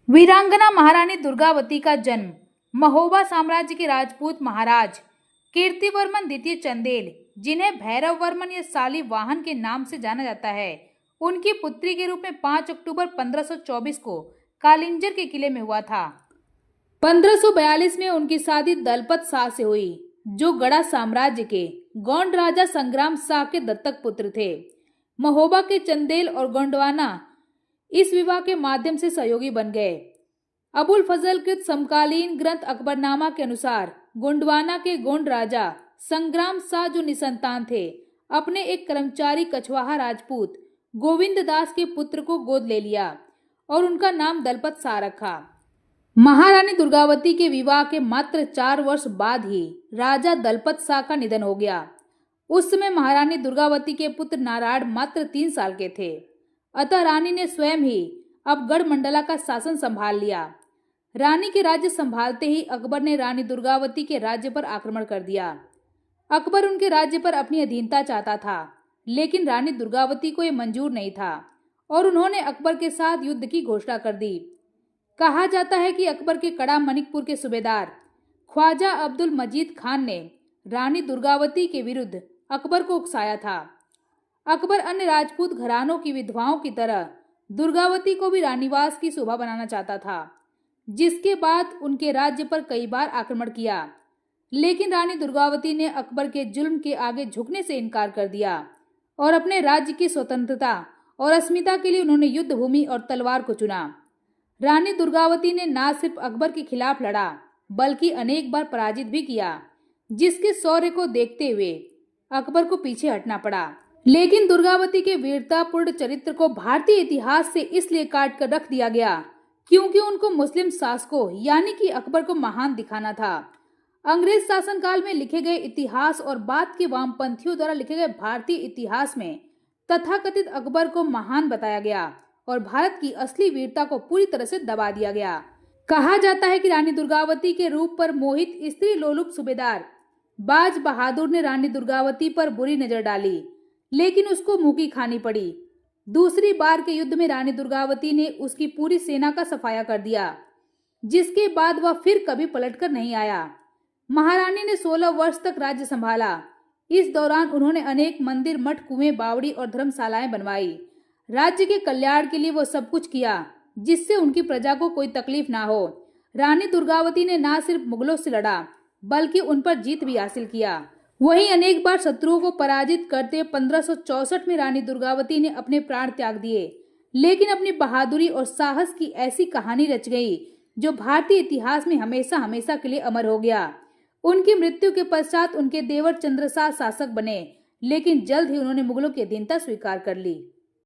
वीरांगना महारानी दुर्गावती का जन्म महोबा साम्राज्य के राजपूत महाराज कीर्तिवर्मन द्वितीय चंदेल, जिन्हें भैरव वर्मन या शालिवाहन के नाम से जाना जाता है, उनकी पुत्री के रूप में 5 अक्टूबर 1524 को कालिंजर के किले में हुआ था। 1542 में उनकी शादी दलपत शाह से हुई, जो गड़ा साम्राज्य के गोंड राजा संग्राम शाह के दत्तक पुत्र थे। महोबा के चंदेल और गोंडवाना इस विवाह के माध्यम से सहयोगी बन गए। अबुल फजल कृत समकालीन ग्रंथ अकबरनामा के अनुसार गोंडवाना के गोंड राजा संग्राम शाह, जो निसंतान थे, अपने एक कर्मचारी कछवाहा राजपूत गोविंद दास के पुत्र को गोद ले लिया और उनका नाम दलपत शाह रखा। महारानी दुर्गावती के विवाह के मात्र 4 वर्ष बाद ही राजा दलपत शाह का निधन हो गया। उस समय महारानी दुर्गावती के पुत्र नारायण मात्र 3 साल के थे। अतः रानी ने स्वयं ही अब गढ़ मंडला का शासन संभाल लिया। रानी के राज्य संभालते ही अकबर ने रानी दुर्गावती के राज्य पर आक्रमण कर दिया। अकबर उनके राज्य पर अपनी अधीनता चाहता था, लेकिन रानी दुर्गावती को यह मंजूर नहीं था और उन्होंने अकबर के साथ युद्ध की घोषणा कर दी। कहा जाता है कि अकबर के कड़ा मनिकपुर के सूबेदार ख्वाजा अब्दुल मजीद खान ने रानी दुर्गावती के विरुद्ध अकबर को उकसाया था। अकबर अन्य राजपूत घरानों की विधवाओं की तरह दुर्गावती को भी रानीवास की शोभा बनाना चाहता था, जिसके बाद उनके राज्य पर कई बार आक्रमण किया, लेकिन रानी दुर्गावती ने अकबर के जुल्म के आगे झुकने से इनकार कर दिया और अपने राज्य की स्वतंत्रता और अस्मिता के लिए उन्होंने युद्ध भूमि और तलवार को चुना। रानी दुर्गावती ने न सिर्फ अकबर के खिलाफ लड़ा, बल्कि अनेक बार पराजित भी किया, जिसके शौर्य को देखते हुए अकबर को पीछे हटना पड़ा। लेकिन दुर्गावती के वीरतापूर्ण चरित्र को भारतीय इतिहास से इसलिए काट कर रख दिया गया क्योंकि उनको मुस्लिम शासकों यानी कि अकबर को महान दिखाना था। अंग्रेज शासनकाल में लिखे गए इतिहास और बाद के वामपंथियों द्वारा लिखे गए भारतीय इतिहास में तथाकथित अकबर को महान बताया गया और भारत की असली वीरता को पूरी तरह से दबा दिया गया। कहा जाता है कि रानी दुर्गावती के रूप पर मोहित स्त्री लोलुप सूबेदार बाज बहादुर ने रानी दुर्गावती पर बुरी नजर डाली, लेकिन उसको मुंह की खानी पड़ी। दूसरी बार के युद्ध में रानी दुर्गावती ने उसकी पूरी सेना का सफाया कर दिया, जिसके बाद वह फिर कभी पलटकर नहीं आया। महारानी ने 16 वर्ष तक राज्य संभाला। इस दौरान उन्होंने अनेक मंदिर, मठ, कुएं, बावड़ी और धर्मशालाएं बनवाई। राज्य के कल्याण के लिए वो सब कुछ किया जिससे उनकी प्रजा को कोई तकलीफ ना हो। रानी दुर्गावती ने न सिर्फ मुगलों से लड़ा, बल्कि उन पर जीत भी हासिल किया। वहीं अनेक बार शत्रुओं को पराजित करते 1564 में रानी दुर्गावती ने अपने प्राण त्याग दिए, लेकिन अपनी बहादुरी और साहस की ऐसी कहानी रच गई जो भारतीय इतिहास में हमेशा हमेशा के लिए अमर हो गया। उनकी मृत्यु के पश्चात उनके देवर चंद्रशाह शासक बने, लेकिन जल्द ही उन्होंने मुगलों की अधीनता स्वीकार कर ली।